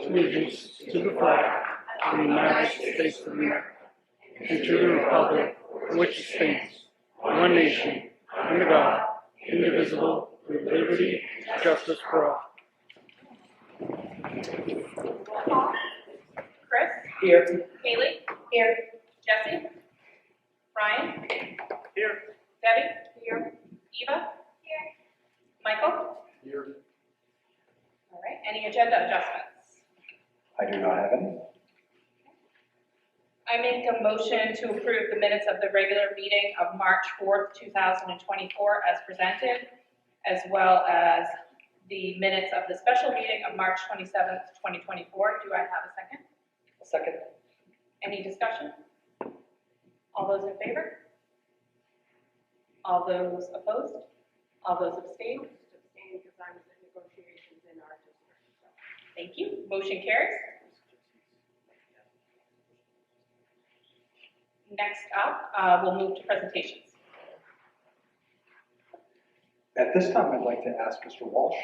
Allegiance to the flag of the United States of America and to the republic for which it stands, one nation, under God, indivisible, with liberty and justice for all. Chris? Here. Haley? Here. Jesse? Brian? Here. Debbie? Here. Eva? Here. Michael? Here. All right, any agenda adjustments? I do not have any. I make a motion to approve the minutes of the regular meeting of March 4th, 2024 as presented, as well as the minutes of the special meeting of March 27th, 2024. Do I have a second? Second. Any discussion? All those in favor? All those opposed? All those abstained? Abstain because I was in negotiations in our district. So. Thank you. Motion carries. Next up, we'll move to presentations. At this time, I'd like to ask Mr. Walsh,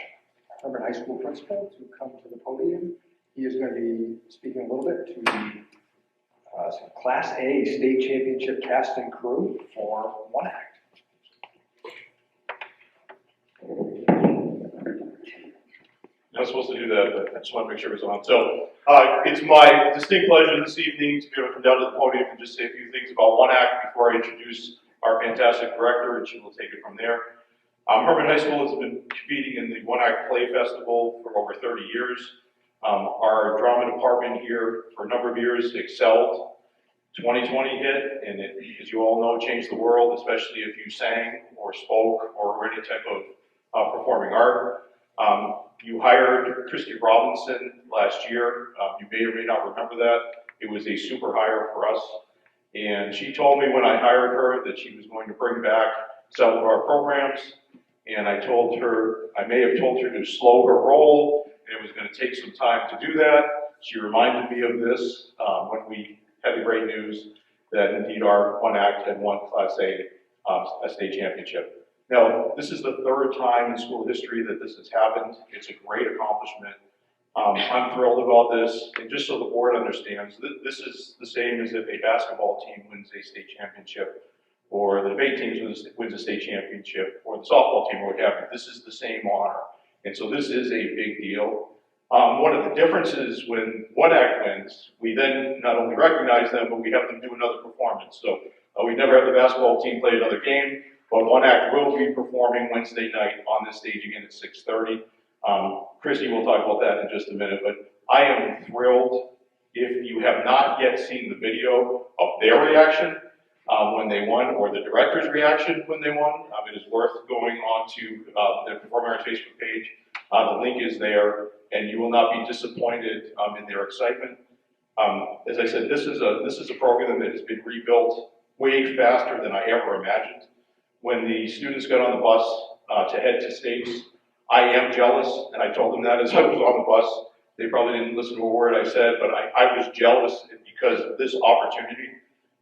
Hermon High School principal, to come to the podium. He is going to be speaking a little bit to the Class A State Championship cast and crew for One Act. I'm not supposed to do that, but I just want to make sure it's on. So it's my distinct pleasure this evening to be able to come down to the podium and just say a few things about One Act before I introduce our fantastic director, and she will take it from there. Hermon High School has been competing in the One Act Play Festival for over 30 years. Our drama department here for a number of years excelled. 2020 hit, and it, as you all know, changed the world, especially if you sang or spoke or any type of performing art. You hired Christy Robinson last year. You may or may not remember that. It was a super hire for us. And she told me when I hired her that she was going to bring back some of our programs. And I told her, I may have told her to slow her roll. And it was going to take some time to do that. She reminded me of this when we had the great news that indeed our One Act had won Class A state championship. Now, this is the third time in school history that this has happened. It's a great accomplishment. I'm thrilled about this. And just so the board understands, this is the same as if a basketball team wins a state championship, or the debate team wins a state championship, or the softball team, or what have you. This is the same honor. And so this is a big deal. One of the differences when One Act wins, we then not only recognize them, but we have them do another performance. So we never have the basketball team play another game, But one act will be performing Wednesday night on this stage again at 6:30. Christy will talk about that in just a minute, but I am thrilled. If you have not yet seen the video of their reaction when they won, or the director's reaction when they won, it is worth going on to the Performing Arts Facebook page. The link is there, and you will not be disappointed in their excitement. As I said, this is a program that has been rebuilt way faster than I ever imagined. When the students got on the bus to head to states, I am jealous, and I told them that as I was on the bus. They probably didn't listen to a word I said, but I was jealous because of this opportunity.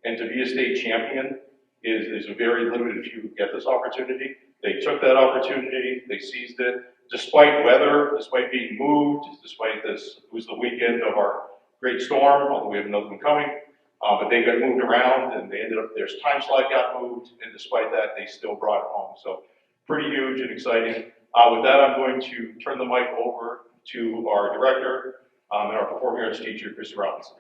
And to be a state champion is a very limited few who get this opportunity. They took that opportunity, they seized it, despite weather, despite being moved, despite this, it was the weekend of our great storm, although we have another one coming. But they got moved around, and they ended up, their time slot got moved, and despite that, they still brought it home. So pretty huge and exciting. With that, I'm going to turn the mic over to our director and our performing arts teacher, Chris Robinson.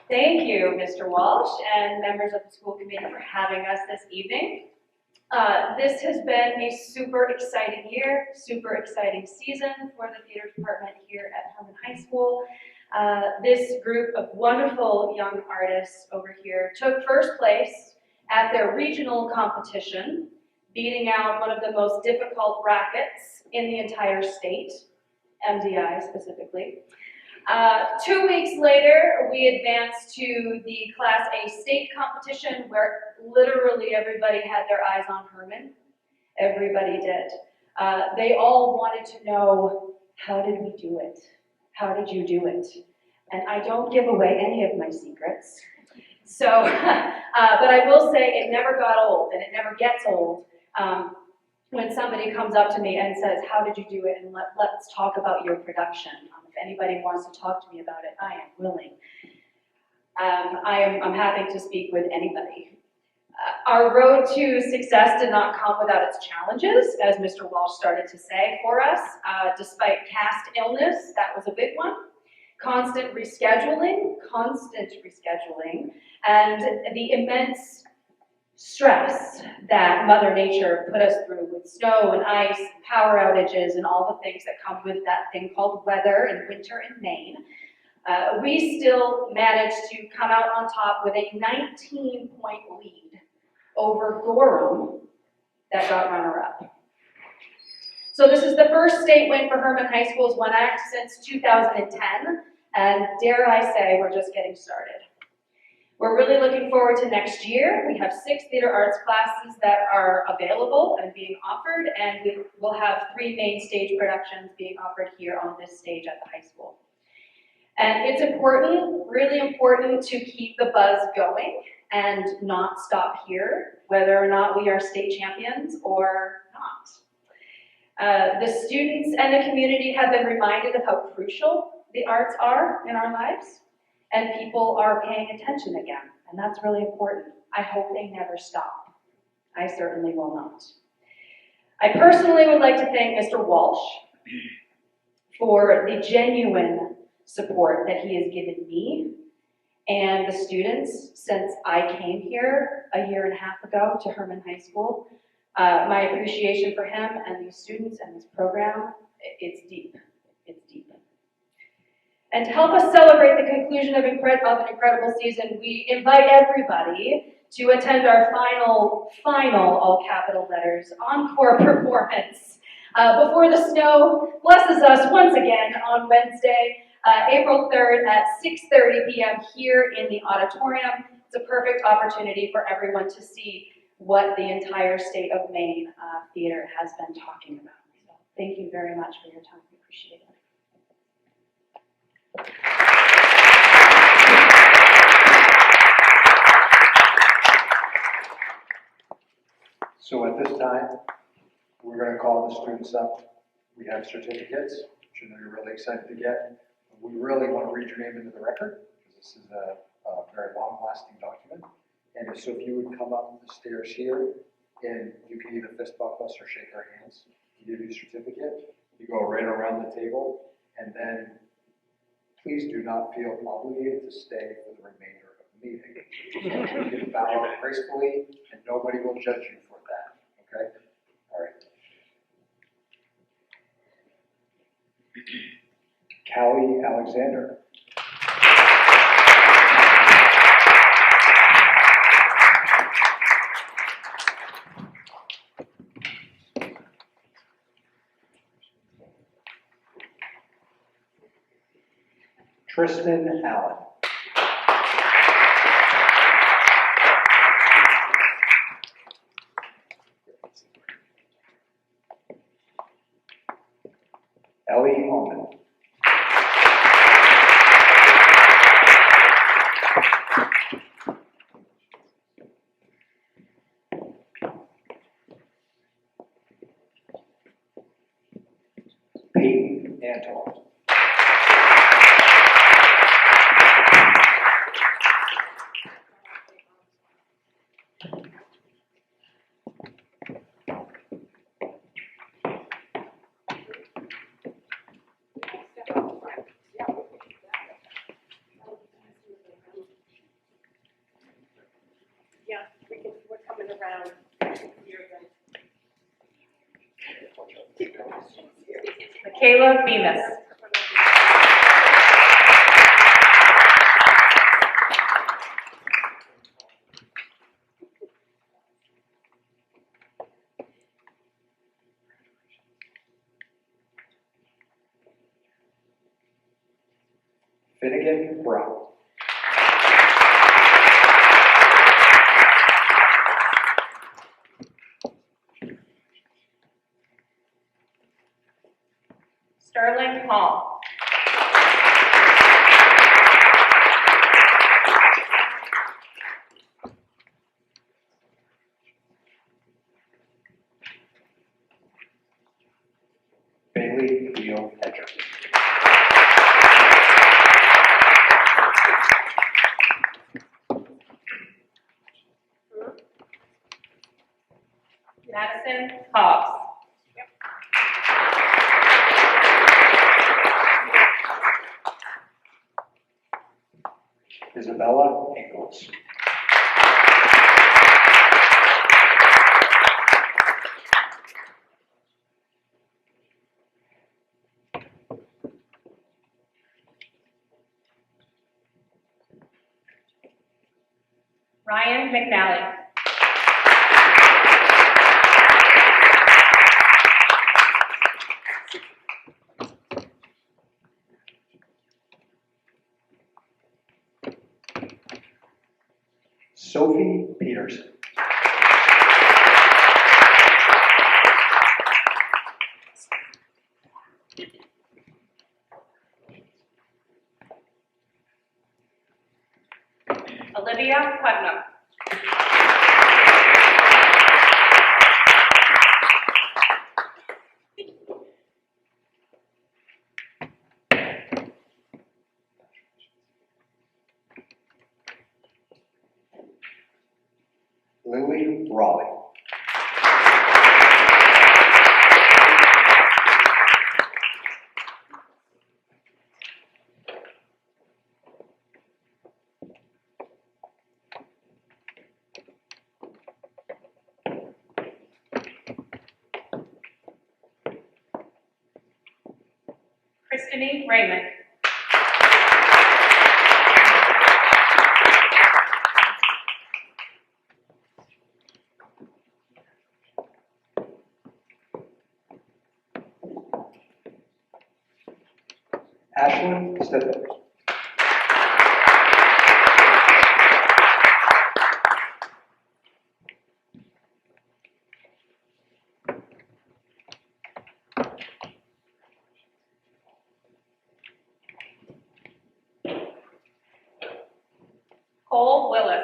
Thank you, Mr. Walsh, and members of the school committee for having us this evening. This has been a super exciting year, super exciting season for the theater department here at Hermon High School. This group of wonderful young artists over here took first place at their regional competition, beating out one of the most difficult brackets in the entire state, MDI specifically. 2 weeks later, we advanced to the Class A state competition where literally everybody had their eyes on Hermon. Everybody did. They all wanted to know, how did we do it? How did you do it? And I don't give away any of my secrets. So, but I will say it never got old, and it never gets old when somebody comes up to me and says, how did you do it? And let's talk about your production. If anybody wants to talk to me about it, I am willing. I'm happy to speak with anybody. Our road to success did not come without its challenges, as Mr. Walsh started to say for us. Despite cast illness, that was a big one. Constant rescheduling, and the immense stress that Mother Nature put us through with snow and ice, and power outages, and all the things that come with that thing called weather and winter in Maine. We still managed to come out on top with a 19-point lead over Gorham that got runner-up. So this is the first state win for Hermon High School's One Act since 2010, and dare I say, we're just getting started. We're really looking forward to next year. We have 6 theater arts classes that are available and being offered, and we will have 3 main stage productions being offered here on this stage at the high school. And it's important, really important, to keep the buzz going and not stop here, whether or not we are state champions or not. The students and the community have been reminded of how crucial the arts are in our lives, and people are paying attention again, and that's really important. I hope they never stop. I certainly will not. I personally would like to thank Mr. Walsh for the genuine support that he has given me and the students since I came here a year and a half ago to Hermon High School. My appreciation for him and these students and this program, it's deep. It's deep. And to help us celebrate the conclusion of an incredible season, we invite everybody to attend our final, all capital letters, encore performance before the snow blesses us once again on Wednesday, April 3rd at 6:30 p.m. here in the auditorium. It's a perfect opportunity for everyone to see what the entire state of Maine theater has been talking about. So thank you very much for your time. We appreciate it. So at this time, we're going to call the students up. We have certificates, which I know you're really excited to get. We really want to read your name into the record, because this is a very long-lasting document. And so if you would come up the stairs here, and you can either fist bump us or shake our hands. You give you a certificate, you go right around the table, and then Please do not feel obligated to stay for the remainder of the meeting. You can bow out gracefully, and nobody will judge you for that, okay? All right. Callie Alexander. Tristan Allen. Ellie Allman. Peyton Anton. Yeah, we're coming around here again. Michaela Bemis. Finnegan Brown. Sterling Hall. Bailey Leo Hedger. Madison Hobbs. Isabella Ingalls. Ryan McNally. Sophie Peterson. Olivia Putnam. Lily Raleigh. Christine Raymond. Ashlyn Stithers. Cole Willis.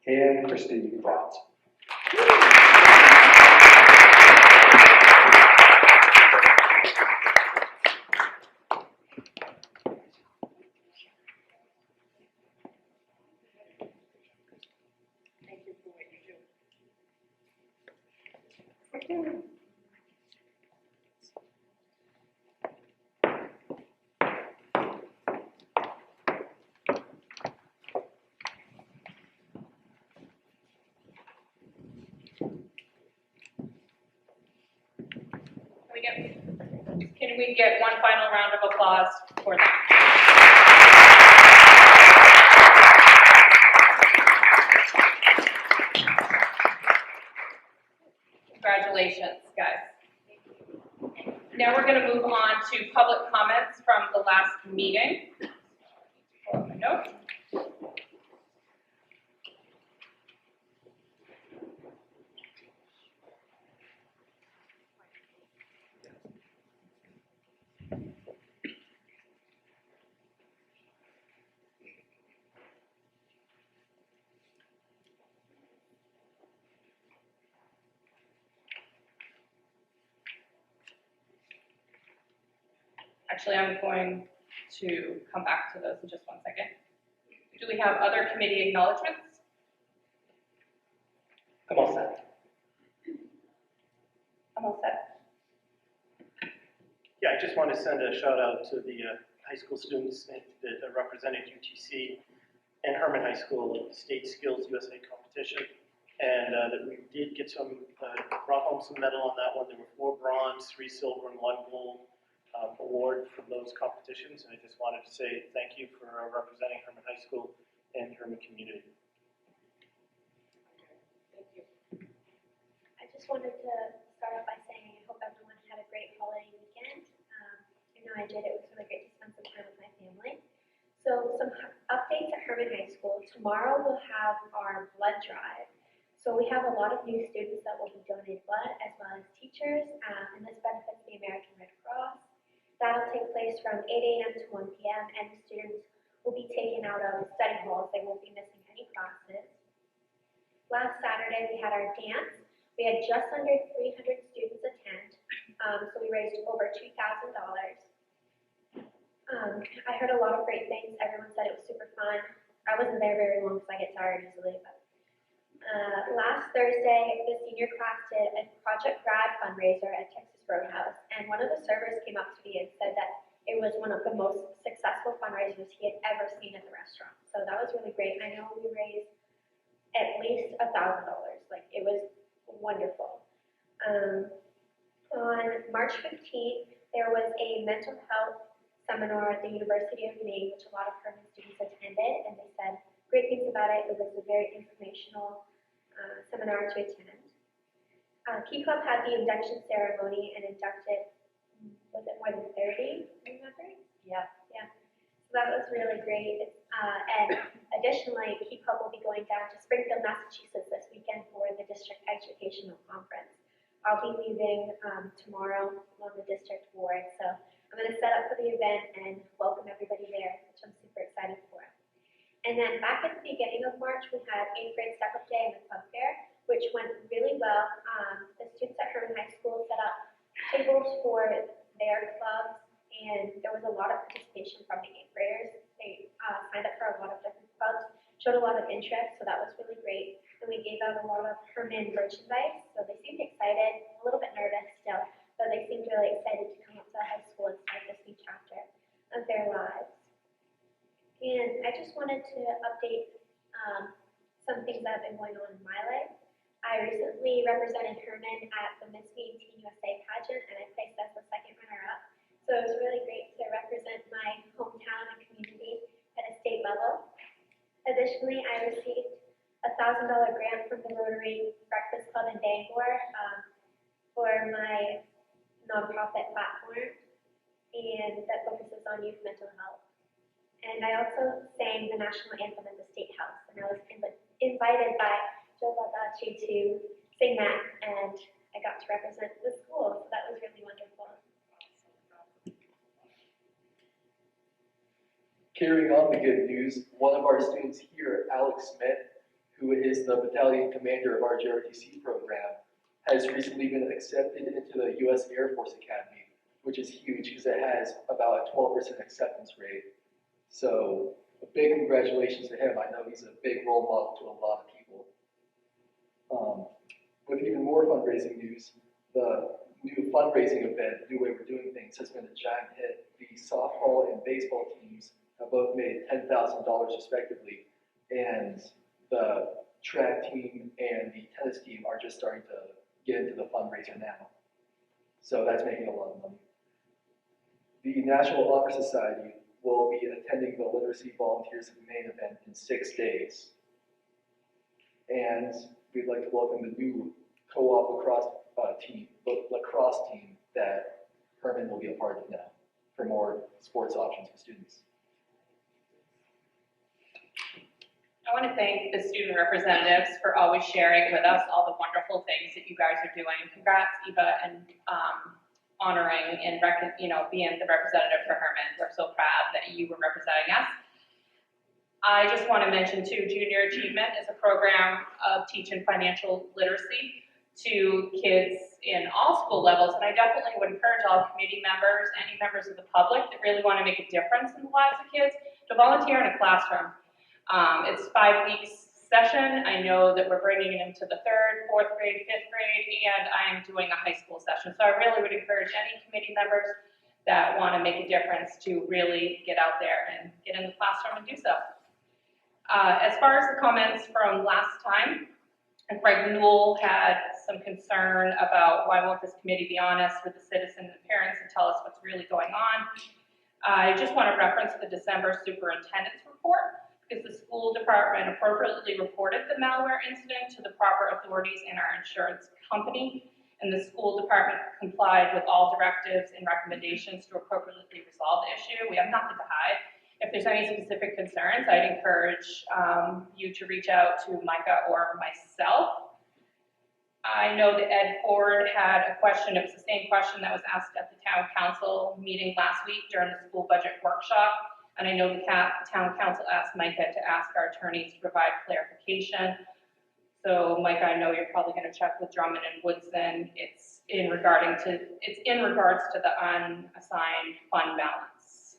And Christy Bronze. Can we get one final round of applause for that? Congratulations, guys. Now we're going to move on to public comments from the last meeting. Pull up my notes. Actually, I'm going to come back to those in just one second. Do we have other committee acknowledgements? I'm all set. I'm all set. Yeah, I just want to send a shout out to the high school students that represented UTC and Hermon High School at the State Skills USA competition. And that we did get brought home some medal on that one. There were 4 bronze, 3 silver, and 1 gold award from those competitions. And I just wanted to say thank you for representing Hermon High School and Hermon community. Thank you. I just wanted to start off by saying I hope everyone had a great holiday weekend. I know I did. It was really great to spend some time with my family. So some updates at Hermon High School. Tomorrow we'll have our blood drive. So we have a lot of new students that will be donating blood as well as teachers, and this benefits the American Red Cross. That'll take place from 8 a.m. to 1 p.m. and the students will be taken out of study halls. They won't be missing any classes. Last Saturday we had our dance. We had just under 300 students attend, so we raised over $2,000. I heard a lot of great things. Everyone said it was super fun. I wasn't there very long because I get tired easily, but last Thursday, the senior class did a Project Grad fundraiser at Texas Roadhouse, and one of the servers came up to me and said that it was one of the most successful fundraisers he had ever seen at the restaurant. So that was really great. I know we raised at least $1,000. Like, it was wonderful. On March 15th, there was a mental health seminar at the University of Maine, which a lot of Hermon students attended, and they said great things about it. It was a very informational seminar to attend. Key Club had the induction ceremony and inducted, was it more than 30, remember? Yeah. Yeah. So that was really great. And additionally, Key Club will be going down to Springfield, Massachusetts this weekend for the district educational conference. I'll be leaving tomorrow on the district board, so I'm going to set up for the event and welcome everybody there, which I'm super excited for. And then back at the beginning of March, we had 8th grade step-up day and the club fair, which went really well. The students at Hermon High School set up tables for their clubs, and there was a lot of participation from the 8th graders. They signed up for a lot of different clubs, showed a lot of interest, so that was really great. And we gave out a lot of Hermon merchandise, so they seemed excited, a little bit nervous still, but they seemed really excited to come up to the high school and start this new chapter of their lives. And I just wanted to update some things that have been going on in my life. I recently represented Hermon at the Miss Maine Teen USA pageant, and I placed as the second runner-up. So it was really great to represent my hometown and community at a state level. Additionally, I received a $1,000 grant from the Rotary Breakfast Club in Bangor for my nonprofit platform, and that focuses on youth mental health. And I also sang the national anthem at the State House, and I was invited by Joe Baldacci to sing that, and I got to represent the school, so that was really wonderful. Carrying on the good news, one of our students here, Alex Smith, who is the battalion commander of our JRTC program, has recently been accepted into the U.S. Air Force Academy, which is huge because it has about a 12% acceptance rate. So a big congratulations to him. I know he's a big role model to a lot of people. With even more fundraising news, the new fundraising event, new way we're doing things, has been a giant hit. The softball and baseball teams have both made $10,000 respectively, and the track team and the tennis team are just starting to get into the fundraiser now. So that's making a lot of money. The National Honor Society will be attending the Literacy Volunteers of Maine event in 6 days. And we'd like to welcome the new co-op lacrosse team that Hermon will be a part of now for more sports options for students. I want to thank the student representatives for always sharing with us all the wonderful things that you guys are doing. Congrats, Eva, and honoring and being the representative for Hermon. We're so proud that you were representing us. I just want to mention too, Junior Achievement is a program of teaching financial literacy to kids in all school levels, and I definitely would encourage all committee members, any members of the public that really want to make a difference in the lives of kids, to volunteer in a classroom. It's 5 weeks session. I know that we're bringing it into the 3rd, 4th grade, 5th grade, and I am doing a high school session. So I really would encourage any committee members that want to make a difference to really get out there and get in the classroom and do so. As far as the comments from last time, Greg Newell had some concern about why won't this committee be honest with the citizens and parents and tell us what's really going on. I just want to reference the December superintendent's report, because the school department appropriately reported the malware incident to the proper authorities in our insurance company, and the school department complied with all directives and recommendations to appropriately resolve the issue. We have nothing to hide. If there's any specific concerns, I'd encourage you to reach out to Micah or myself. I know that Ed Ford had a question. It was the same question that was asked at the town council meeting last week during the school budget workshop. And I know the town council asked Micah to ask our attorneys to provide clarification. So Micah, I know you're probably going to check with Drummond and Woodson. It's in regards to the unassigned fund balance.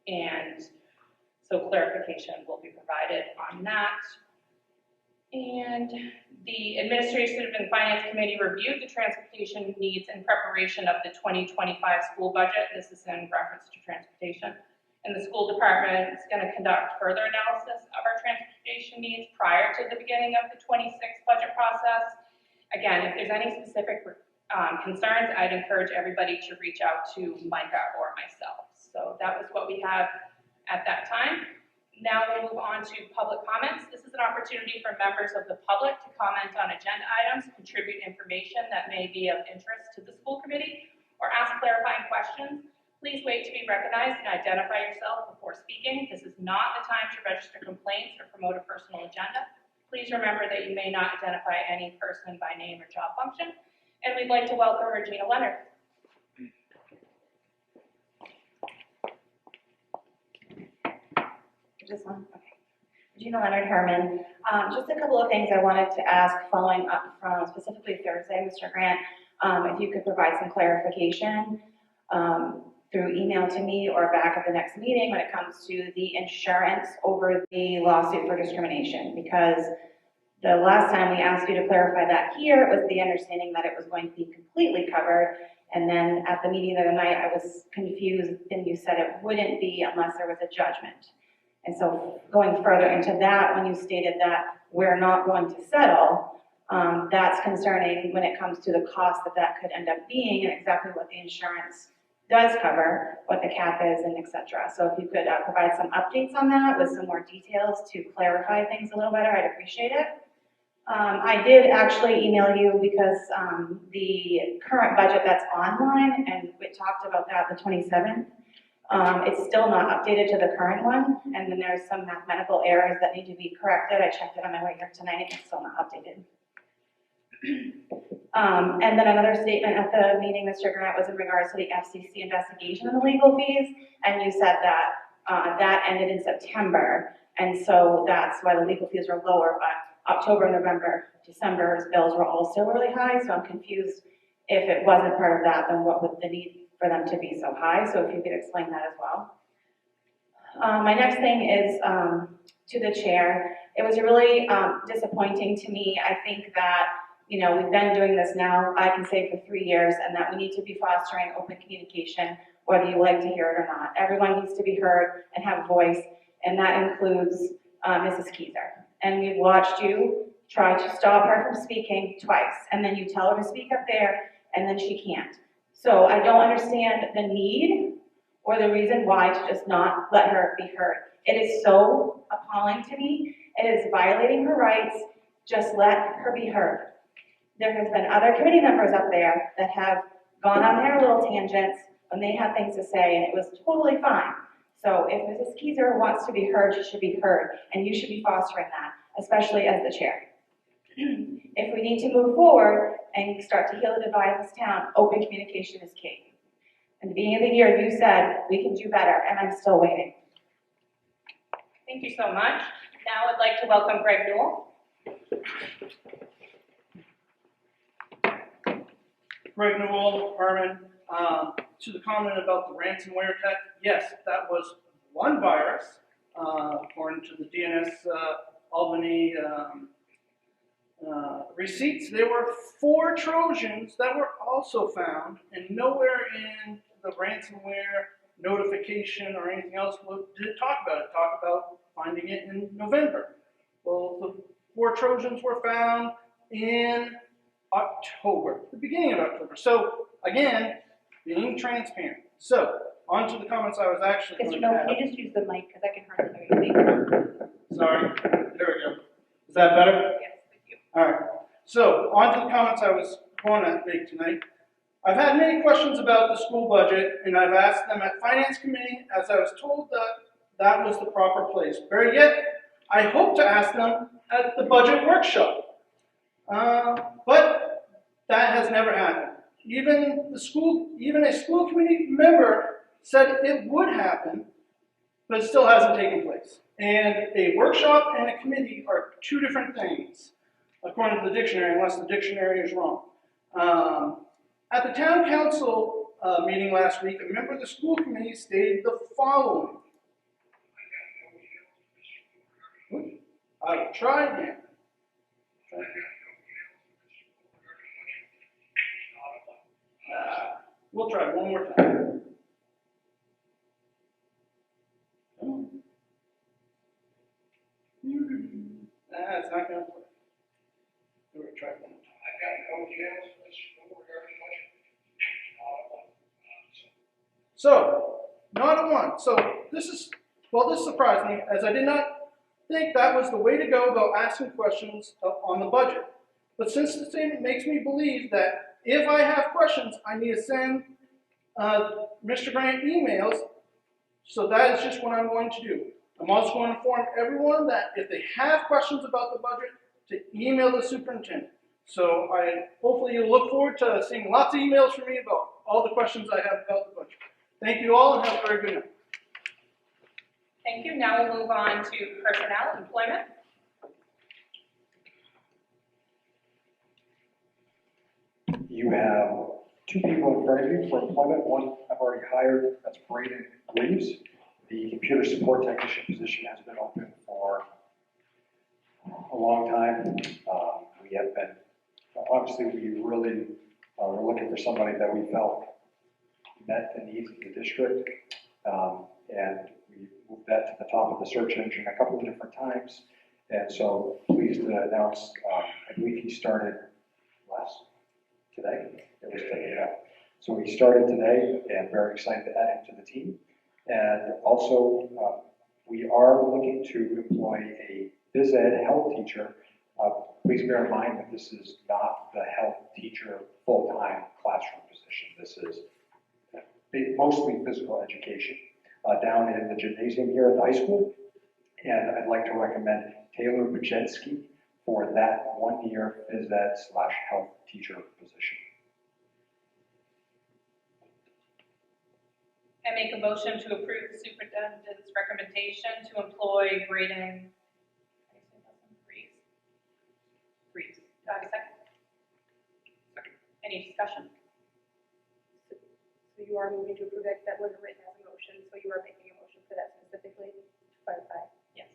And so clarification will be provided on that. And the Administrative and Finance Committee reviewed the transportation needs in preparation of the 2025 school budget. This is in reference to transportation. And the school department is going to conduct further analysis of our transportation needs prior to the beginning of the 26 budget process. Again, if there's any specific concerns, I'd encourage everybody to reach out to Micah or myself. So that was what we have at that time. Now we'll move on to public comments. This is an opportunity for members of the public to comment on agenda items, contribute information that may be of interest to the school committee, or ask clarifying questions. Please wait to be recognized and identify yourself before speaking. This is not the time to register complaints or promote a personal agenda. Please remember that you may not identify any person by name or job function. And we'd like to welcome Regina Leonard. This one? Okay. Regina Leonard, Hermon. Just a couple of things I wanted to ask following up from specifically Thursday, Mr. Grant, if you could provide some clarification through email to me or back at the next meeting when it comes to the insurance over the lawsuit for discrimination, because the last time we asked you to clarify that here, it was the understanding that it was going to be completely covered, and then at the meeting the other night, I was confused, and you said it wouldn't be unless there was a judgment. And so going further into that, when you stated that we're not going to settle, that's concerning when it comes to the cost that could end up being and exactly what the insurance does cover, what the cap is, and et cetera. So if you could provide some updates on that with some more details to clarify things a little better, I'd appreciate it. I did actually email you because the current budget that's online, and we talked about that the 27th, it's still not updated to the current one, and then there's some mathematical errors that need to be corrected. I checked it on my way here tonight, it's still not updated. And then another statement at the meeting, Mr. Grant, was in regards to the FCC investigation and the legal fees, and you said that that ended in September, and so that's why the legal fees were lower, but October, November, December's bills were also really high, so I'm confused if it wasn't part of that, then what would the need for them to be so high? So if you could explain that as well. My next thing is to the chair. It was really disappointing to me. I think that You know, we've been doing this now, I can say for 3 years, and that we need to be fostering open communication, whether you like to hear it or not. Everyone needs to be heard and have a voice, and that includes Mrs. Keyser. And we've watched you try to stop her from speaking twice, and then you tell her to speak up there, and then she can't. So I don't understand the need or the reason why to just not let her be heard. It is so appalling to me. It is violating her rights. Just let her be heard. There has been other committee members up there that have gone on their little tangents when they have things to say, and it was totally fine. So if Mrs. Keyser wants to be heard, she should be heard, and you should be fostering that, especially as the chair. If we need to move forward and start to heal the divide in this town, open communication is key. At the beginning of the year, you said we can do better, and I'm still waiting. Thank you so much. Now I'd like to welcome Greg Newell. Greg Newell, Hermon, to the comment about the ransomware attack, yes, that was one virus, according to the DNS Albany receipts. There were 4 Trojans that were also found, and nowhere in the ransomware notification or anything else did it talk about it. It talked about finding it in November. Well, the 4 Trojans were found in October, the beginning of October. So, again, being transparent. So, on to the comments I was actually going Mr. to Noel, have. can you just use the mic, because I can hardly hear you. Sorry, there we go. Is that better? Yes, thank you. All right. So, on to the comments I was going to make tonight. I've had many questions about the school budget, and I've asked them at Finance Committee, as I was told that that was the proper place. Better yet, I hope to ask them at the budget workshop. But that has never happened. Even a school committee member said it would happen, but it still hasn't taken place. And a workshop and a committee are 2 different things, according to the dictionary, unless the dictionary is wrong. At the town council meeting last week, a member of the school committee stated the following. I will try again. We'll try one more time. It's not going to play. We're going to try one more time. I got no chance for this school regarding budget. So, not a one. So, this surprised me, as I did not think that was the way to go about asking questions on the budget. But since the statement makes me believe that if I have questions, I need to send Mr. Grant emails, so that is just what I'm going to do. I'm also going to inform everyone that if they have questions about the budget, to email the superintendent. So hopefully you'll look forward to seeing lots of emails from me about all the questions I have about the budget. Thank you all, and have a very good night. Thank you. Now we'll move on to personnel, employment. You have 2 people in front of you for employment. One I've already hired, that's Braden Reeves. The computer support technician position has been open for a long time. We have been, obviously we really were looking for somebody that we felt met the needs of the district. And we moved that to the top of the search engine a couple of different times. And so pleased to announce, I believe he started today. It was today, yeah. So he started today, and very excited to add him to the team. And also, we are looking to employ a phys ed health teacher. Please bear in mind that this is not the health teacher full-time classroom position. This is mostly physical education down in the gymnasium here at the high school. And I'd like to recommend Taylor Bajensky for that 1-year phys ed / health teacher position. I make a motion to approve the superintendent's recommendation to employ Braden Reeves. Do I have a second? Any discussion? So you are moving to approve that wasn't written as a motion, so you are making a motion for that specifically, to clarify. Yes.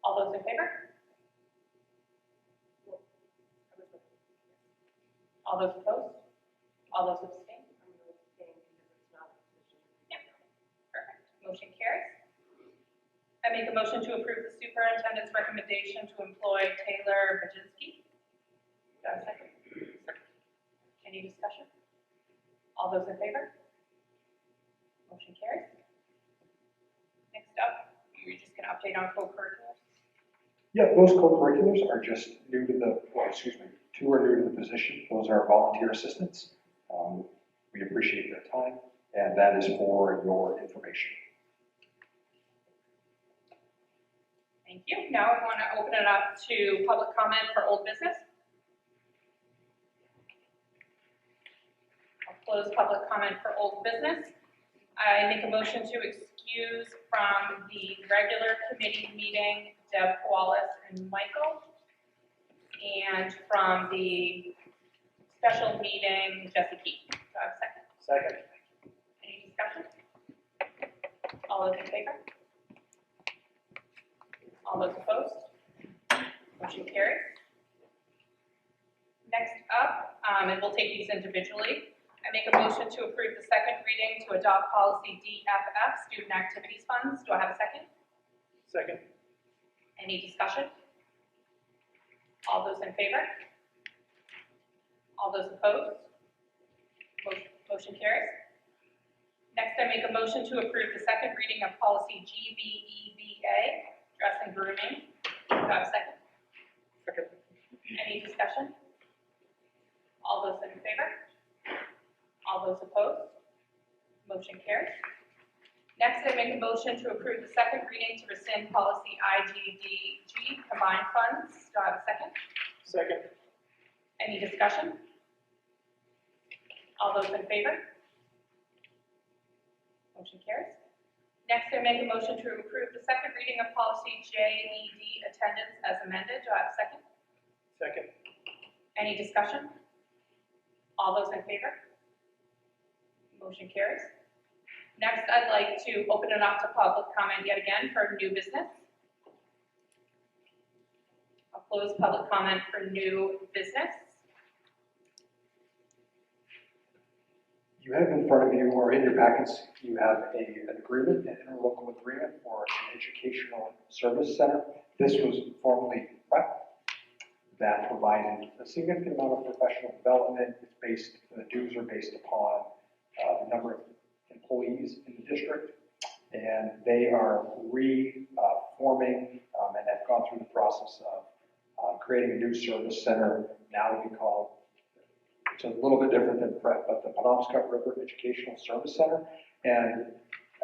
All those in favor? All those opposed? All those abstained? Yep. Perfect. Motion carries. I make a motion to approve the superintendent's recommendation to employ Taylor Baginski. Do I have a second? Any discussion? All those in favor? Motion carries. Next up, you're just going to update on co-curriculars? Yeah, those co-curriculars are just new to the, two are new to the position. Those are volunteer assistants. We appreciate their time, and that is for your information. Thank you. Now I want to open it up to public comment for old business. I'll close public comment for old business. I make a motion to excuse from the regular committee meeting Deb Wallace and Michael, and from the special meeting Jesse Keith. Do I have a second? Second. Any discussion? All those in favor? All those opposed? Motion carries. Next up, and we'll take these individually. I make a motion to approve the second reading to adopt policy DFF, student activities funds. Do I have a second? Second. Any discussion? All those in favor? All those opposed? Motion carries. Next, I make a motion to approve the second reading of policy GBEBA, dress and grooming. Do I have a second? Second. Any discussion? All those in favor? All those opposed? Motion carries. Next, I make a motion to approve the second reading to rescind policy IGDG, combined funds. Do I have a second? Second. Any discussion? All those in favor? Motion carries. Next, I make a motion to approve the second reading of policy JED, attendance as amended. Do I have a second? Second. Any discussion? All those in favor? Motion carries. Next, I'd like to open it up to public comment yet again for new business. I'll close public comment for new business. You have in front of you, or in your packets, you have an agreement, an interlocal agreement for an educational service center. This was formerly PrEP, that provided a significant amount of professional development. It's based, the dues are based upon the number of employees in the district, and they are reforming and have gone through the process of creating a new service center, now to be called, it's a little bit different than PrEP, but the Penobscot River Educational Service Center. And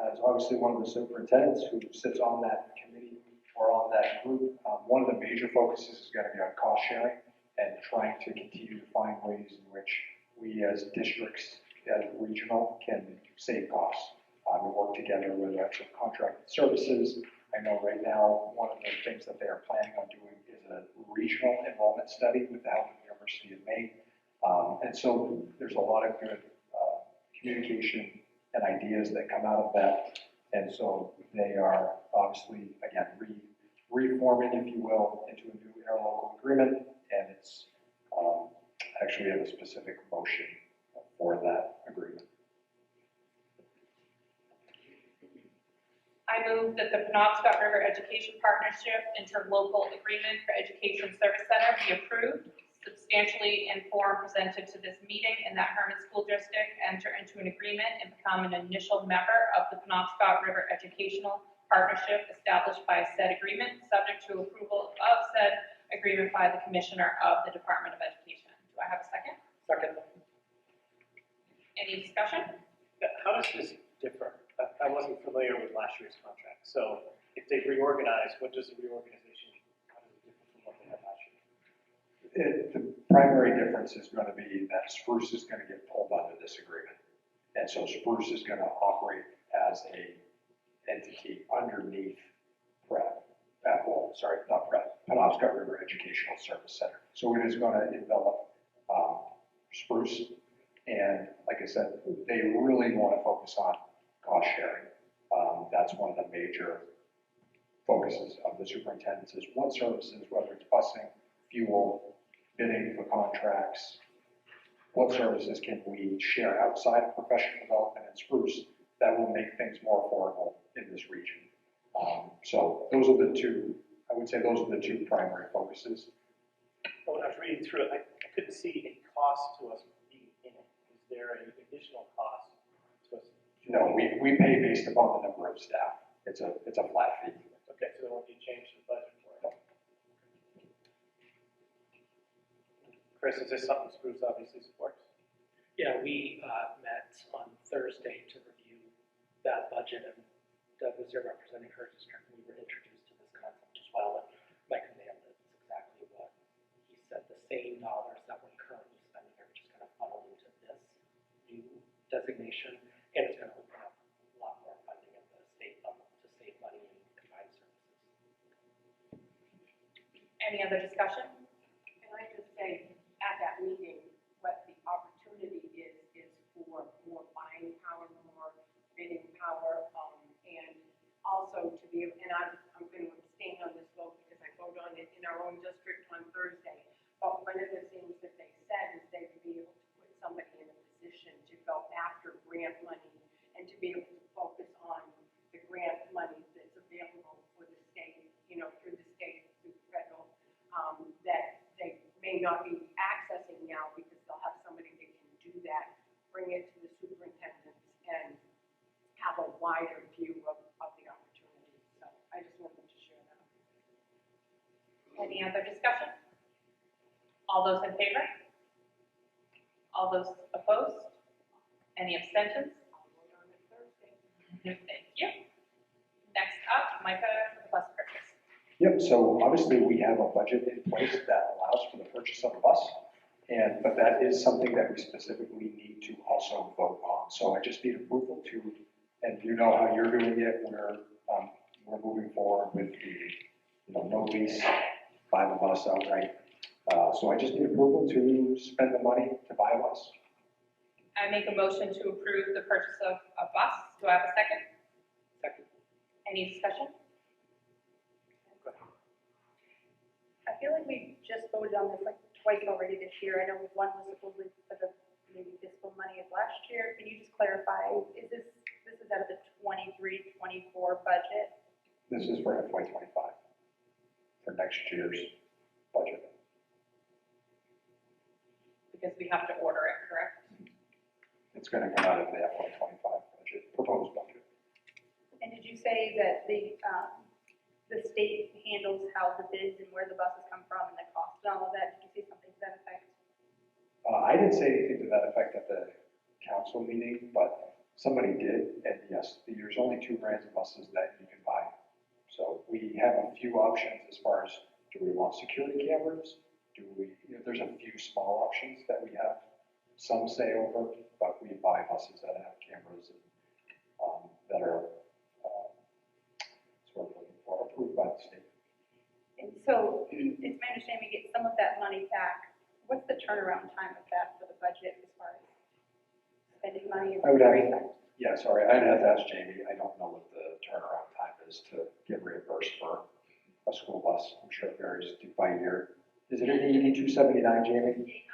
as obviously one of the superintendents who sits on that committee or on that group, one of the major focuses is going to be on cost sharing and trying to continue to find ways in which we as districts, as regional, can save costs. We work together with actual contracted services. I know right now, one of the things that they are planning on doing is a regional enrollment study with the help of the University of Maine. And so there's a lot of good communication and ideas that come out of that. And so they are obviously, again, reforming, if you will, into a new interlocal agreement. And it's actually have a specific motion for that agreement. I move that the Penobscot River Education Partnership Interlocal Agreement for Education Service Center be approved, substantially informed, presented to this meeting, and that Hermon School District enter into an agreement and become an initial member of the Penobscot River Educational Partnership established by said agreement, subject to approval of said agreement by the Commissioner of the Department of Education. Do I have a second? Second. Any discussion? How does this differ? I wasn't familiar with last year's contract. So if they reorganize, what does the reorganization, how does it differ from what they had last year? The primary difference is going to be that Spruce is going to get pulled under this agreement. And so Spruce is going to operate as a entity underneath PrEP. Not PrEP, Penobscot River Educational Service Center. So it is going to envelop Spruce. And like I said, they really want to focus on cost sharing. That's one of the major focuses of the superintendents is what services, whether it's busing, fuel, bidding for contracts, what services can we share outside of professional development and Spruce that will make things more affordable in this region. So those are the two, I would say those are the two primary focuses. When I was reading through it, I couldn't see a cost to us being in it. Is there an additional cost to us? No, we pay based upon the number of staff. It's a flat fee. Okay, so there won't be a change to the budget for it. Chris, is this something Spruce obviously supports? Yeah, we met on Thursday to review that budget, and Doug was there representing her district. We were introduced to this concept as well, and Mike nailed it. It's exactly what he said. The same dollars that we're currently spending are just going to funnel into this new designation, and it's going to open up a lot more funding at the state level to save money and combine services. Any other discussion? Can I just say, at that meeting, what the opportunity is for more buying power, more bidding power, and also to be, and I'm going to abstain on this vote because I vote on it in our own district on Thursday. But one of the things that they said is they would be able to put somebody in a position to go after grant money and to be able to focus on the grant money that's available for the state, through the state, through the federal, that they may not be accessing now because they'll have somebody that can do that, bring it to the superintendents and have a wider view of the opportunity. So I just wanted to share that. Any other discussion? All those in favor? All those opposed? Any abstentions? I'll vote on it Thursday. Thank you. Next up, Micah, the bus purchase. Yep, so obviously we have a budget in place that allows for the purchase of a bus, but that is something that we specifically need to also vote on. So I just need approval to, and you know how you're doing it, we're moving forward with the, no lease, buy the bus outright. So I just need approval to spend the money to buy a bus. I make a motion to approve the purchase of a bus. Do I have a second? Second. Any discussion? I feel like we just voted on this like twice already this year. I know one was supposedly for the maybe fiscal money of last year. Can you just clarify, is this is out of the 23-24 budget? This is for FY '25, for next year's budget. Because we have to order it, correct? It's going to come out of the FY '25 budget, proposed budget. And did you say that the state handles how the bids and where the buses come from and the cost and all of that? Did you say something to that effect? I didn't say anything to that effect at the council meeting, but somebody did, and yes, there's only 2 brands of buses that you can buy. So we have a few options as far as, do we want security cameras? Do we, there's a few small options that we have some say over, but we buy buses that have cameras and, that are sort of looking for approved by the state. And so it's my understanding we get some of that money back. What's the turnaround time of that for the budget as far as spending money? I would have, yeah, sorry, I'd have to ask Jamie. I don't know what the turnaround time is to get reimbursed for a school bus. I'm sure it varies by year. Is it an ED 279, Jamie?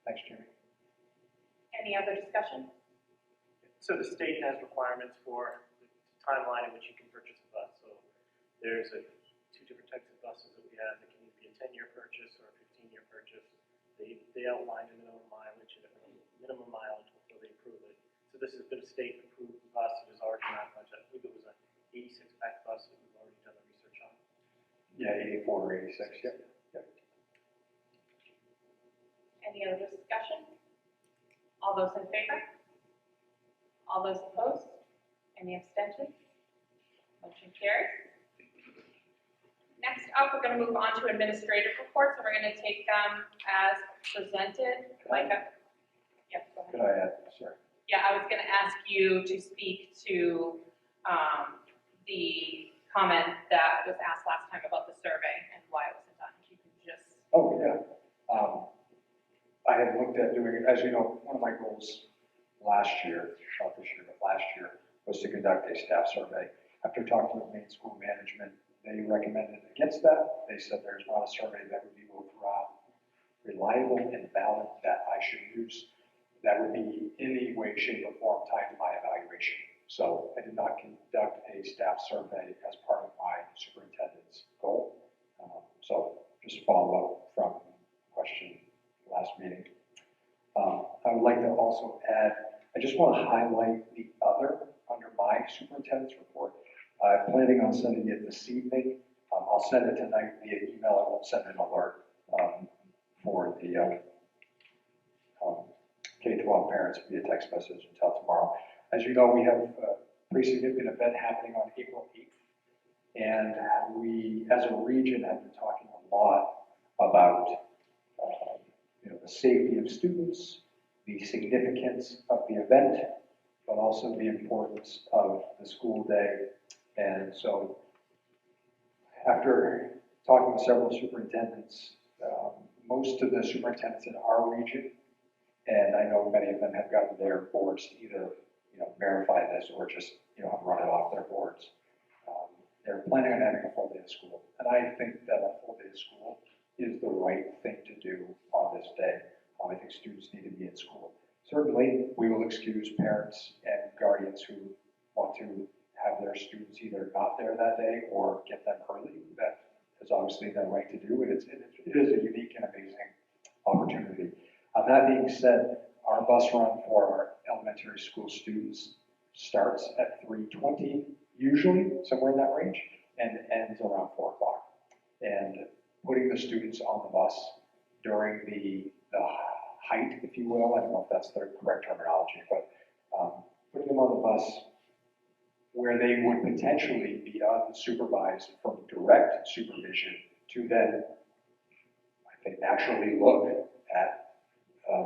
Thanks, Jamie. Any other discussion? So the state has requirements for the timeline in which you can purchase a bus. So there's 2 different types of buses that we have that can either be a 10-year purchase or a 15-year purchase. They outline the minimum mileage and minimum mileage before they approve it. So this has been a state-approved bus. It is already in our budget. I believe it was an 86-pack bus that we've already done the research on. Yeah, 84 or 86, yeah. Any other discussion? All those in favor? All those opposed? Any abstentions? Motion carries. Next up, we're going to move on to administrative reports, and we're going to take them as presented. Micah? Yep, go ahead. Could I add, sorry? Yeah, I was going to ask you to speak to the comment that was asked last time about the survey and why it wasn't done. If you can just. Oh, yeah. I had looked at doing it, as you know, one of my goals last year, not this year, but last year, was to conduct a staff survey. After talking with main school management, they recommended against that. They said there's not a survey that would be both reliable and valid that I should use that would be in any way, shape, or form tied to my evaluation. So I did not conduct a staff survey as part of my superintendent's goal. So just follow up from question last meeting. I would like to also add, I just want to highlight the other under my superintendent's report. I'm planning on sending it this evening. I'll send it tonight via email. I won't send an alert for the K-12 parents via text message until tomorrow. As you know, we have a pretty significant event happening on April 8th. And we, as a region, have been talking a lot about the safety of students, the significance of the event, but also the importance of the school day. And so after talking with several superintendents, most of the superintendents in our region, and I know many of them have gotten their boards to either verify this or just have run it off their boards. They're planning on having a full day of school. And I think that a full day of school is the right thing to do on this day. I think students need to be in school. Certainly, we will excuse parents and guardians who want to have their students either not there that day or get them early. That is obviously their right to do, and it is a unique and amazing opportunity. That being said, our bus run for our elementary school students starts at 3:20, usually somewhere in that range, and ends around 4 o'clock. And putting the students on the bus during the height, if you will, I don't know if that's the correct terminology, but putting them on the bus where they would potentially be unsupervised from direct supervision to then, I think, naturally look at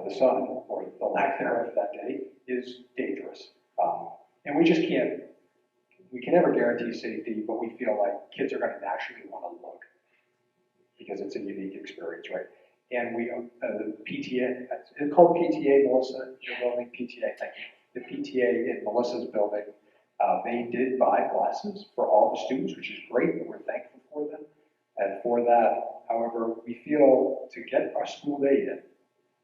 the sun or the lack thereof that day is dangerous. And we just can't, we can never guarantee safety, but we feel like kids are going to naturally want to look because it's a unique experience, right? And we, the PTA, it's called PTA, Melissa, your building, PTA, thank you. The PTA in Melissa's building, they did buy glasses for all the students, which is great, and we're thankful for them. And for that, however, we feel to get our school day in,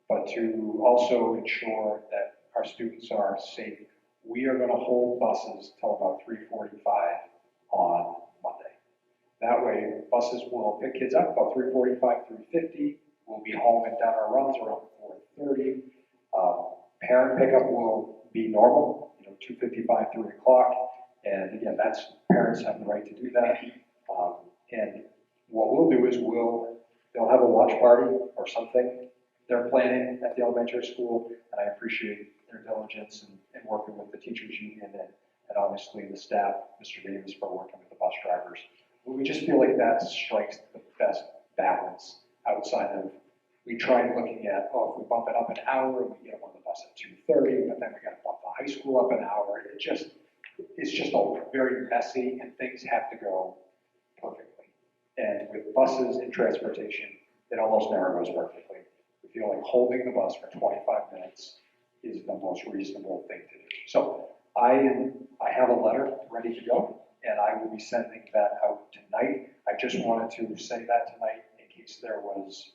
but to also ensure that our students are safe, we are going to hold buses till about 3:45 on Monday. That way, buses will pick kids up about 3:45, 3:50. We'll be home and done our runs around 4:30. Parent pickup will be normal, 2:55, 3 o'clock. And again, that's, parents have the right to do that. And what we'll do is they'll have a watch party or something they're planning at the elementary school, and I appreciate their diligence and working with the teachers union and obviously the staff, Mr. Davis, for working with the bus drivers. But we just feel like that strikes the best balance outside of, we tried looking at, if we bump it up an hour, and we get them on the bus at 2:30, but then we got to bump the high school up an hour. It's just all very messy, and things have to go perfectly. And with buses and transportation, it almost never goes perfectly. We feel like holding the bus for 25 minutes is the most reasonable thing to do. So I have a letter ready to go, and I will be sending that out tonight. I just wanted to say that tonight in case there was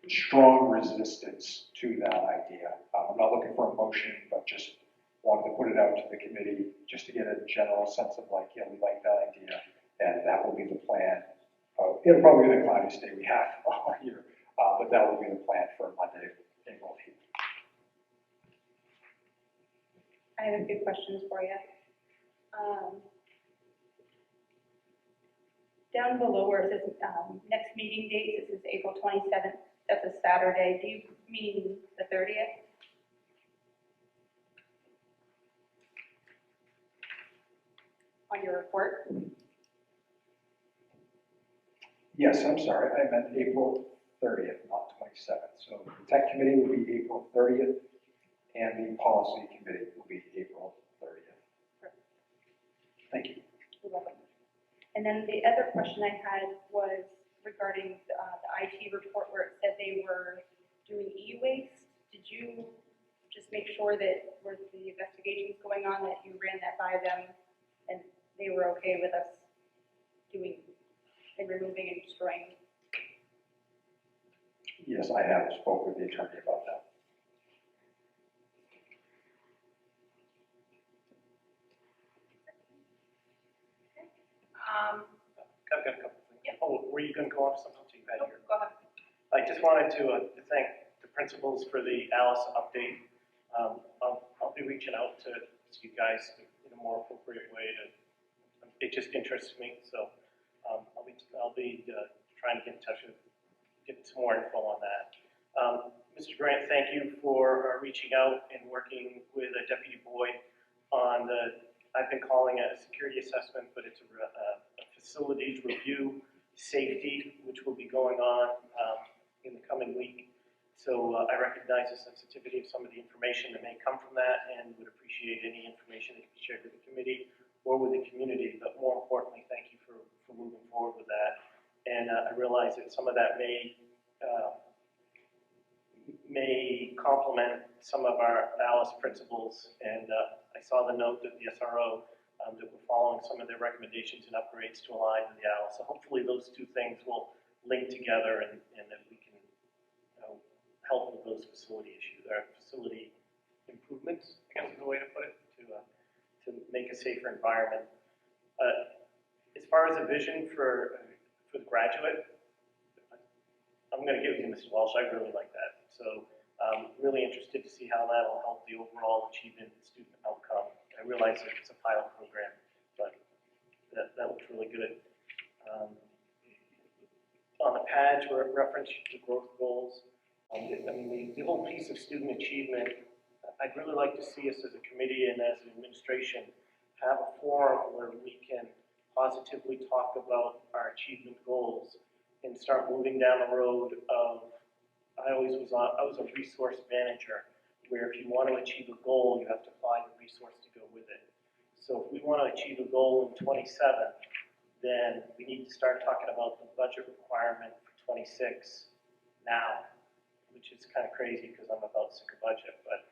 strong resistance to that idea. I'm not looking for a motion, but just wanted to put it out to the committee just to get a general sense of like, yeah, we like that idea, and that will be the plan. It'll probably be the cloudiest day we have all year, but that will be the plan for Monday, April 8th. I have a few questions for you. Down below where it says next meeting date, this is April 27th. That's a Saturday. Do you mean the 30th? on your report. Yes, I'm sorry, I meant April 30th, not 27th. So the tech committee will be April 30th, and the policy committee will be April 30th. Thank you. You're welcome. And then the other question I had was regarding the IT report where it said they were doing e-waste. Did you just make sure that with the investigations going on that you ran that by them and they were okay with us doing and removing and destroying? Yes, I have spoke with the attorney about that. I've got a couple of things. Yep. Oh, were you going to go on to something you had here? Go ahead. I just wanted to thank the principals for the Alice update. I'll be reaching out to you guys in a more appropriate way. It just interests me, so I'll be trying to get in touch with, get some more info on that. Mr. Grant, thank you for reaching out and working with Deputy Boyd on I've been calling it a security assessment, but it's a facilities review safety, which will be going on in the coming week. So I recognize the sensitivity of some of the information that may come from that and would appreciate any information that can be shared with the committee or with the community. But more importantly, thank you for moving forward with that. And I realize that some of that may complement some of our Alice principles. And I saw the note that the SRO that we're following some of their recommendations and upgrades to align with the Alice. So hopefully those two things will link together and that we can help with those facility issues, or facility improvements, I guess is the way to put it, to make a safer environment. As far as a vision for the graduate, I'm going to give it to Mrs. Walsh. I really like that. So really interested to see how that will help the overall achievement and student outcome. I realize that it's a pilot program, but that looks really good. On the page where it referenced the growth goals, I mean, the whole piece of student achievement, I'd really like to see us as a committee and as an administration have a forum where we can positively talk about our achievement goals and start moving down the road of, I was a resource manager, where if you want to achieve a goal, you have to apply the resource to go with it. So if we want to achieve a goal in 27, then we need to start talking about the budget requirement for 26 now, which is kind of crazy because I'm about sick of budget, but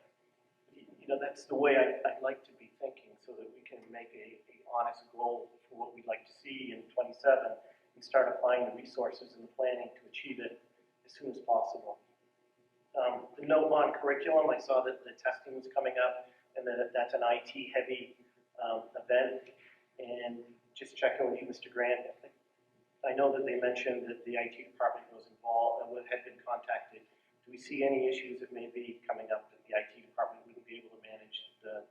that's the way I'd like to be thinking so that we can make a honest goal for what we'd like to see in 27 and start applying the resources and the planning to achieve it as soon as possible. The note on curriculum, I saw that the testing was coming up and that that's an IT-heavy event. And just checking with you, Mr. Grant, I know that they mentioned that the IT department was involved and had been contacted. Do we see any issues that may be coming up that the IT department wouldn't be able to manage the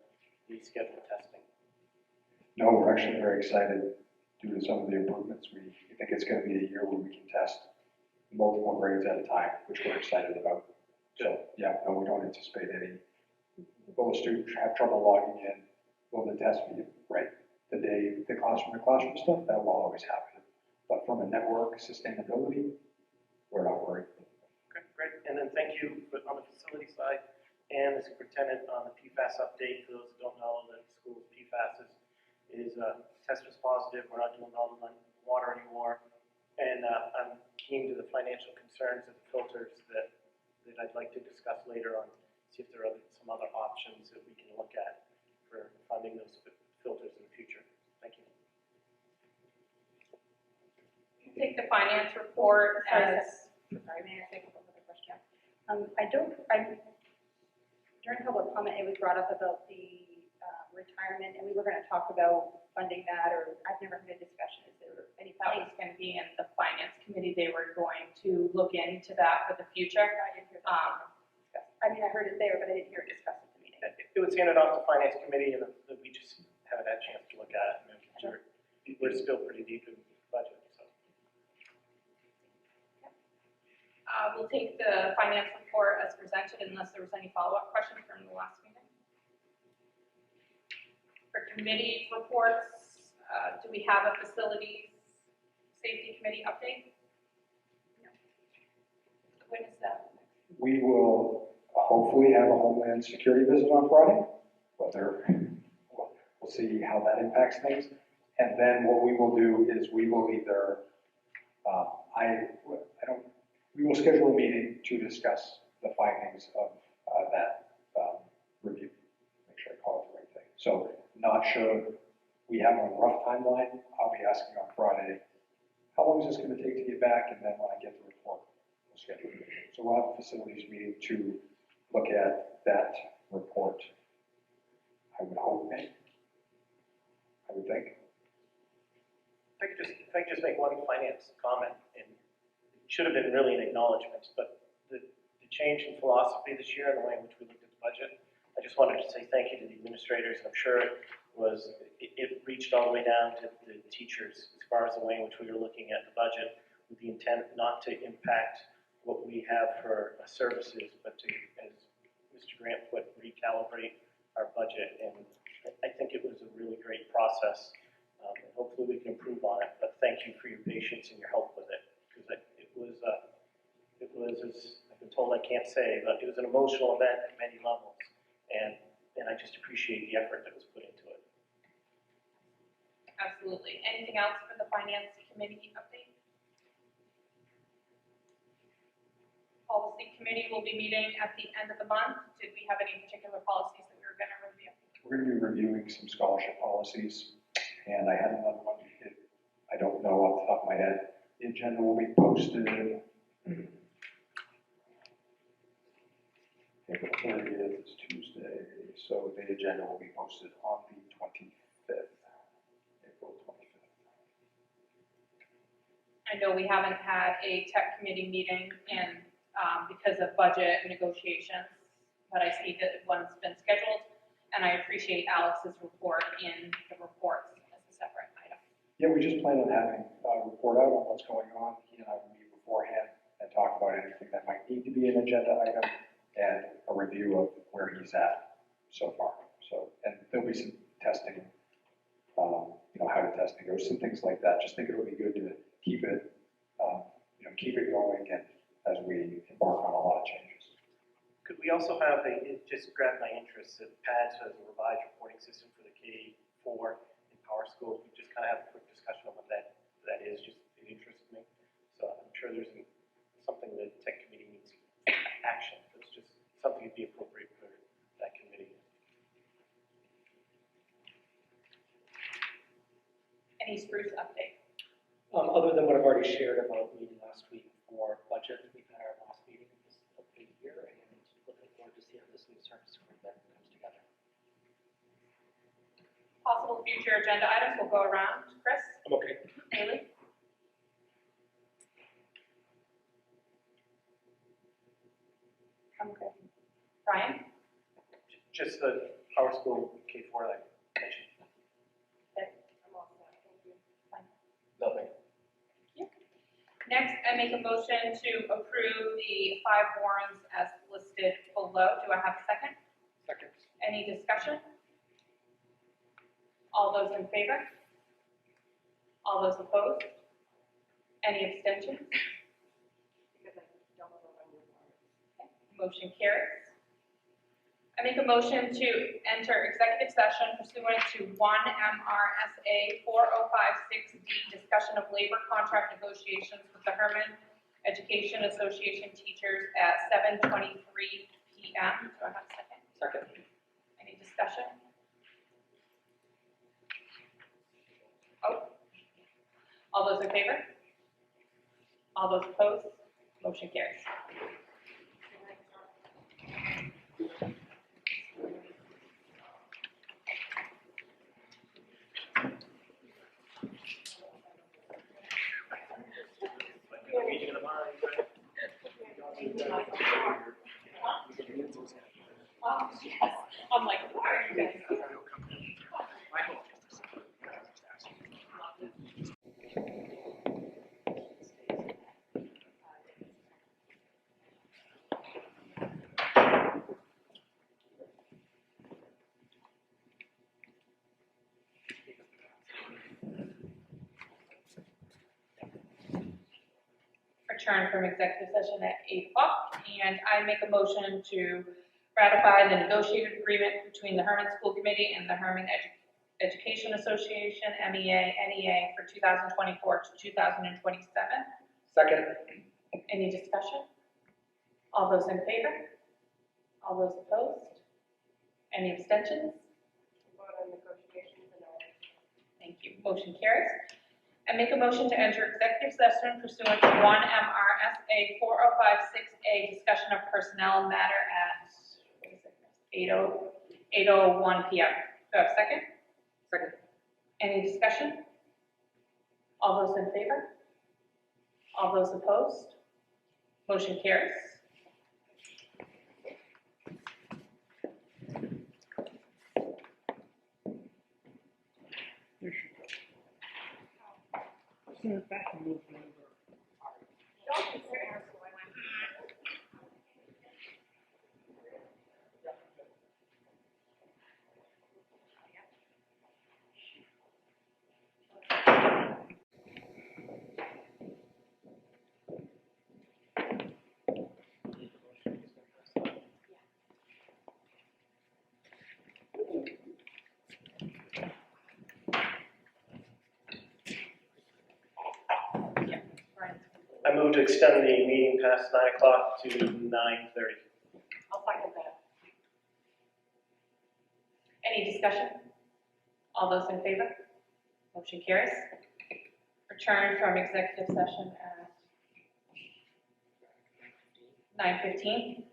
scheduled testing? No, we're actually very excited due to some of the improvements. We think it's going to be a year where we can test multiple grades at a time, which we're excited about. So, yeah, no, we don't anticipate any. Will the students have trouble logging in? Will the test be right the day the classroom stuff? That will always happen. But from a network sustainability, we're not worried. Okay, great. And then thank you on the facility side and the superintendent on the PFAS update. For those who don't know, the school's PFAS is test was positive. We're not doing all the water anymore. And I'm keen to the financial concerns of the filters that I'd like to discuss later on, see if there are some other options that we can look at for funding those filters in the future. Thank you. Take the finance report as. Sorry, may I take another question? During public comment, it was brought up about the retirement, and we were going to talk about funding that, or I've never heard a discussion. Is there any That was going to be in the finance committee. They were going to look into that for the future. I didn't hear that discussed. I mean, I heard it there, but I didn't hear it discussed at the meeting. It was handed off to finance committee, and we just haven't had a chance to look at it. And we're still pretty deep in the budget, so. We'll take the finance report as presented unless there was any follow-up questions from the last meeting. For committee reports, Do we have a facilities safety committee update? No. When is that? We will hopefully have a Homeland Security visit on Friday, whether, we'll see how that impacts things. And then what we will do is we will either, we will schedule a meeting to discuss the findings of that review. Make sure I call it the right thing. So not sure, we have a rough timeline. I'll be asking on Friday, how long is this going to take to get back? And then when I get the report, we'll schedule a meeting. So we'll have a facilities meeting to look at that report. I would hope, I would think. If I could just make one finance comment, and it should have been really an acknowledgement, but the change in philosophy this year and the way in which we looked at the budget, I just wanted to say thank you to the administrators. I'm sure it reached all the way down to the teachers as far as the way in which we were looking at the budget, with the intent not to impact what we have for services, but to, as Mr. Grant put, recalibrate our budget. And I think it was a really great process. And hopefully we can improve on it, but thank you for your patience and your help with it, because it was, as I've been told I can't say, but it was an emotional event at many levels, and I just appreciate the effort that was put into it. Absolutely. Anything else for the finance committee update? Policy committee will be meeting at the end of the month. Did we have any particular policies that we were going to review? We're going to be reviewing some scholarship policies. And I had another one, I don't know off the top of my head. The agenda will be posted April 30th is Tuesday, so the agenda will be posted on the 25th, April 25th. I know we haven't had a tech committee meeting and because of budget negotiations, but I see that one's been scheduled, and I appreciate Alex's report in the reports. Separate item. Yeah, we just plan on having a report out on what's going on. He and I will meet beforehand and talk about anything that might need to be an agenda item and a review of where he's at so far. So, and there'll be some testing, how to test negotiate, some things like that. Just think it would be good to keep it, keep it going and as we embark on a lot of changes. Could we also have it just grabbed my interest, that PADS has a revised reporting system for the K-4 our schools. We just kind of have a quick discussion on what that is. Just it interests me. So I'm sure there's something the tech committee needs action. It's just something to be appropriate for that committee. Any spruce update? Other than what I've already shared about meeting last week for budget, we've had our last meeting of the year, and looking forward to see how this new service agreement comes together. Possible future agenda items will go around. Chris? I'm okay. Haley? I'm okay. Brian? Just the Power School K-4 that I mentioned. Okay. I'm all set. Thank you. Fine. Nothing. Thank you. Next, I make a motion to approve the 5 warrants as listed below. Do I have a second? Second. Any discussion? All those in favor? All those opposed? Any abstentions? Because I don't know when you're on. Okay. Motion carries. I make a motion to enter executive session pursuant to 1 MRSA 4056D, discussion of labor contract negotiations with the Hermon Education Association teachers at 7:23 p.m. Do I have a second? Second. Any discussion? All those in favor? All those opposed? Motion carries. Yes. I'm like, why are you guys here? return from executive session at 8 o'clock. And I make a motion to ratify the negotiated agreement between the Hermon School Committee and the Hermon Education Association, MEA, NEA, for 2024 to 2027. Second. Any discussion? All those in favor? All those opposed? Any abstentions? Vote on negotiations and all. Thank you. Motion carries. I make a motion to enter executive session pursuant to 1 MRSA 4056A, discussion of personnel matter at, what is it, 8:01 p.m. Do I have a second? Second. Any discussion? All those in favor? All those opposed? Motion carries. Send it back and move it over. I move to extend the meeting past 9 o'clock to 9:30. I'll second that. Any discussion? All those in favor? Motion carries. Return from executive session at 9:15.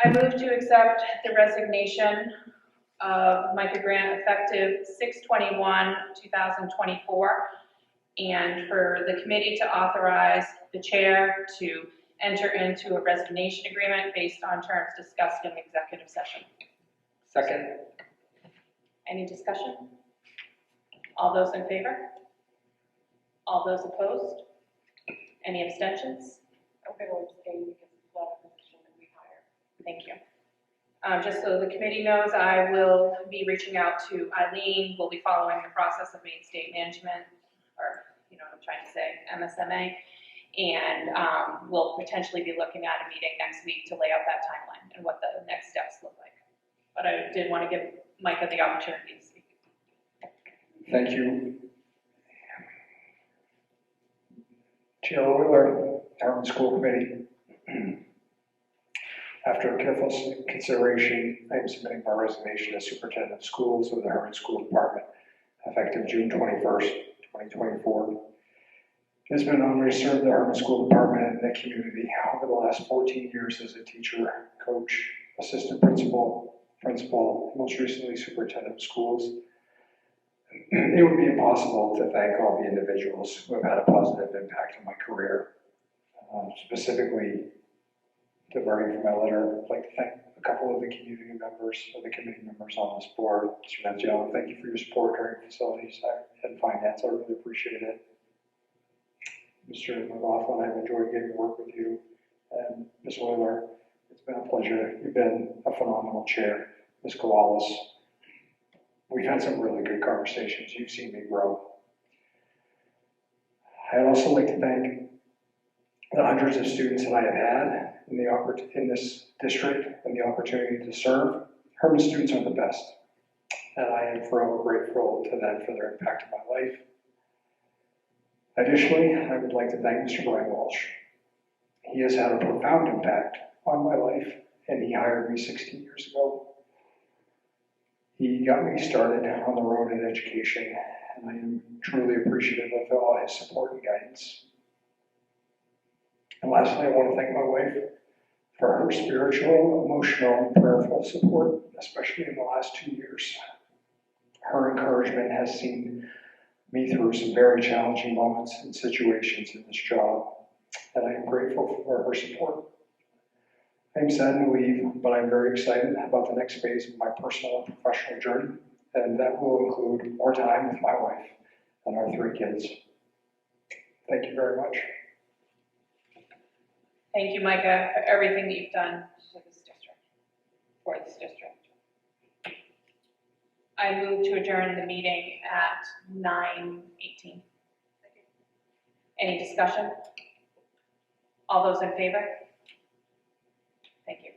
I move to accept the resignation of Micah Grant effective 6/21/2024, and for the committee to authorize the chair to enter into a resignation agreement based on terms discussed in executive session. Second. Any discussion? All those in favor? All those opposed? Any abstentions? I'm going to abstain because it's not a position that we hire. Thank you. Just so the committee knows, I will be reaching out to Eileen. We'll be following the process of Maine State Management, or, you know what I'm trying to say, MSMA. And we'll potentially be looking at a meeting next week to lay out that timeline and what the next steps look like. But I did want to give Micah the opportunity to speak. Thank you. Chair Wheeler, Hermon School Committee. After careful consideration, I am submitting my resignation as Superintendent of Schools of the Hermon School Department effective June 21st, 2024. It has been an honor to serve the Hermon School Department and the community over the last 14 years as a teacher, coach, assistant principal, and most recently superintendent of schools. It would be impossible to thank all the individuals who have had a positive impact on my career. Specifically, diverting from my letter, I'd like to thank a couple of the community members, or the committee members on this board. Mr. Manziano, thank you for your support during facilities and finance. I really appreciate it. Mr. McLaughlin, I've enjoyed getting to work with you. And Ms. Euler, it's been a pleasure. You've been a phenomenal chair. Ms. Kowales, we've had some really good conversations. You've seen me grow. I'd also like to thank the hundreds of students that I have had in this district and the opportunity to serve. Hermon students are the best, and I am forever grateful to them for their impact in my life. Additionally, I would like to thank Mr. Brian Walsh. He has had a profound impact on my life, and he hired me 16 years ago. He got me started on the road in education, and I am truly appreciative of all his support and guidance. And lastly, I want to thank my wife for her spiritual, emotional, and prayerful support, especially in the last 2 years. Her encouragement has seen me through some very challenging moments and situations in this job, and I am grateful for her support. I'm sad to leave, but I'm very excited about the next phase of my personal and professional journey, and that will include more time with my wife and our 3 kids. Thank you very much. Thank you, Micah, for everything that you've done for this district. I move to adjourn the meeting at 9:18. Any discussion? All those in favor? Thank you.